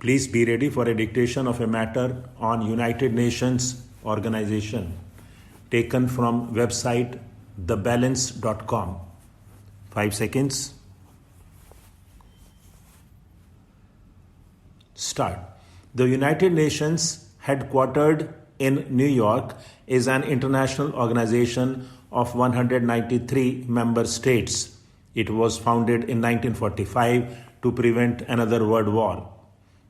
Please be ready for a dictation of a matter on United Nations organization taken from website thebalance.com. 5 seconds. Start. The United Nations, headquartered in New York, is an international organization of 193 member states. It was founded in 1945 to prevent another world war.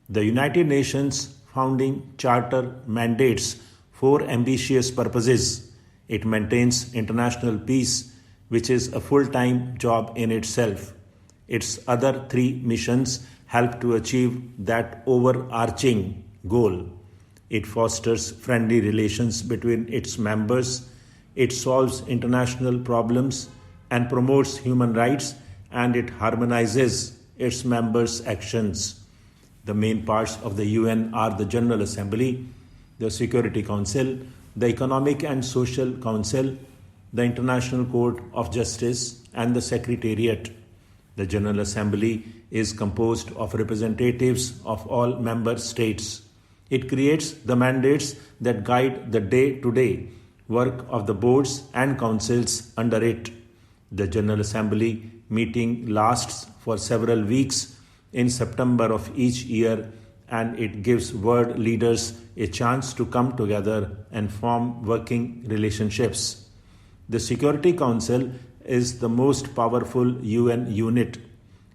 The United Nations founding charter mandates 4 ambitious purposes. It maintains international peace, which is a full-time job in itself. Its other 3 missions help to achieve that overarching goal. It fosters friendly relations between its members. It solves international problems and promotes human rights, and it harmonizes its members' actions. The main parts of the UN are the General Assembly, the Security Council, the Economic and Social Council, the International Court of Justice, and the Secretariat. The General Assembly is composed of representatives of all member states. It creates the mandates that guide the day-to-day work of the boards and councils under it. The General Assembly meeting lasts for several weeks in September of each year, and it gives world leaders a chance to come together and form working relationships. The Security Council is the most powerful UN unit.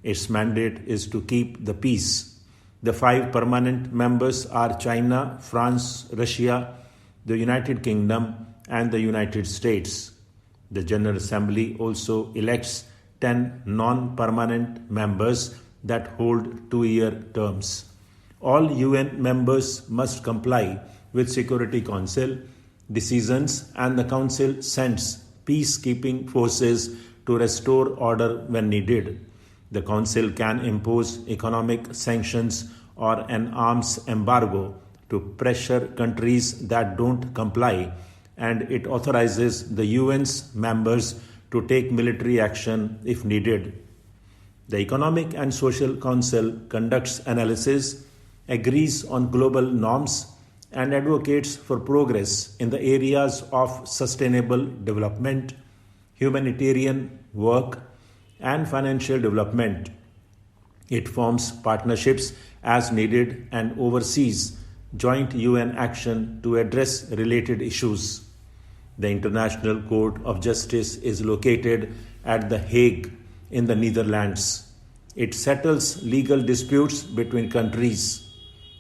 Its mandate is to keep the peace. The 5 permanent members are China, France, Russia, the United Kingdom, and the United States. The General Assembly also elects 10 non-permanent members that hold 2-year terms. All UN members must comply with Security Council decisions, and the Council sends peacekeeping forces to restore order when needed. The Council can impose economic sanctions or an arms embargo to pressure countries that don't comply, and it authorizes the UN's members to take military action if needed. The Economic and Social Council conducts analysis, agrees on global norms, and advocates for progress in the areas of sustainable development, humanitarian work, and financial development. It forms partnerships as needed and oversees joint UN action to address related issues. The International Court of Justice is located at The Hague in the Netherlands. It settles legal disputes between countries.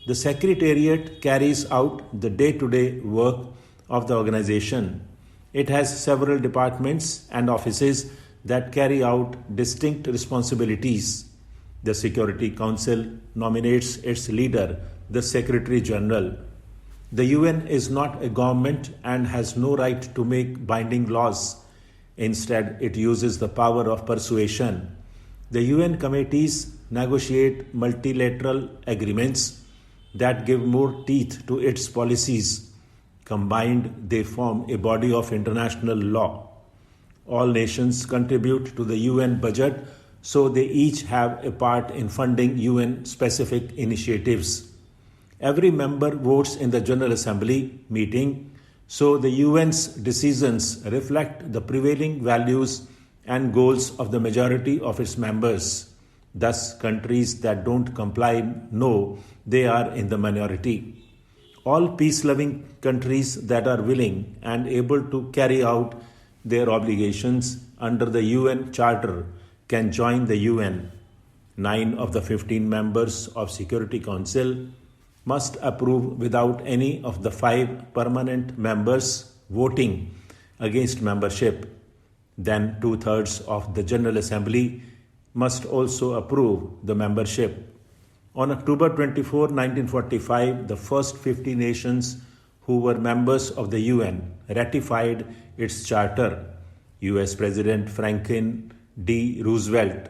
The Secretariat carries out the day-to-day work of the organization. It has several departments and offices that carry out distinct responsibilities. The Security Council nominates its leader, the Secretary General. The UN is not a government and has no right to make binding laws. Instead, it uses the power of persuasion. The UN committees negotiate multilateral agreements that give more teeth to its policies. Combined, they form a body of international law. All nations contribute to the UN budget, so they each have a part in funding UN-specific initiatives. Every member votes in the General Assembly meeting, so the UN's decisions reflect the prevailing values and goals of the majority of its members. Thus, countries that don't comply know they are in the minority. All peace-loving countries that are willing and able to carry out their obligations under the UN Charter can join the UN. 9 of the 15 members of Security Council must approve without any of the 5 permanent members voting against membership. Then 2/3 of the General Assembly must also approve the membership. On October 24, 1945, the first 50 nations who were members of the UN ratified its charter. US President Franklin D. Roosevelt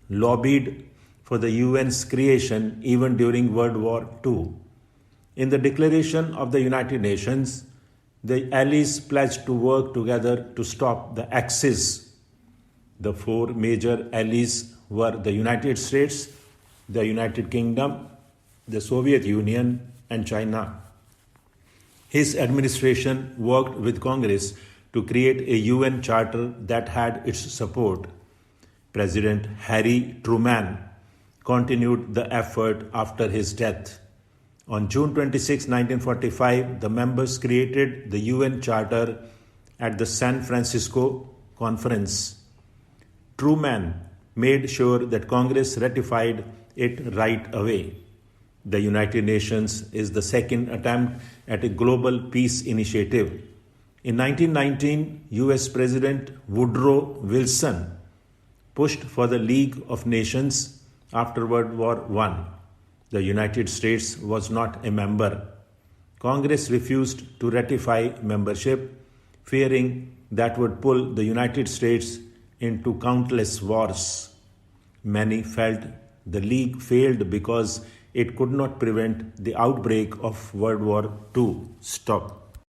lobbied for the UN's creation even during World War II. In the Declaration of the United Nations, the allies pledged to work together to stop the Axis. The 4 major allies were the United States, the United Kingdom, the Soviet Union, and China. His administration worked with Congress to create a UN charter that had its support. President Harry Truman continued the effort after his death. On June 26, 1945, the members created the UN Charter at the San Francisco Conference. Truman made sure that Congress ratified it right away. The United Nations is the second attempt at a global peace initiative. In 1919, US President Woodrow Wilson pushed for the League of Nations after World War I. The United States was not a member. Congress refused to ratify membership, fearing that would pull the United States into countless wars. Many felt the League failed because it could not prevent the outbreak of World War II. Stop.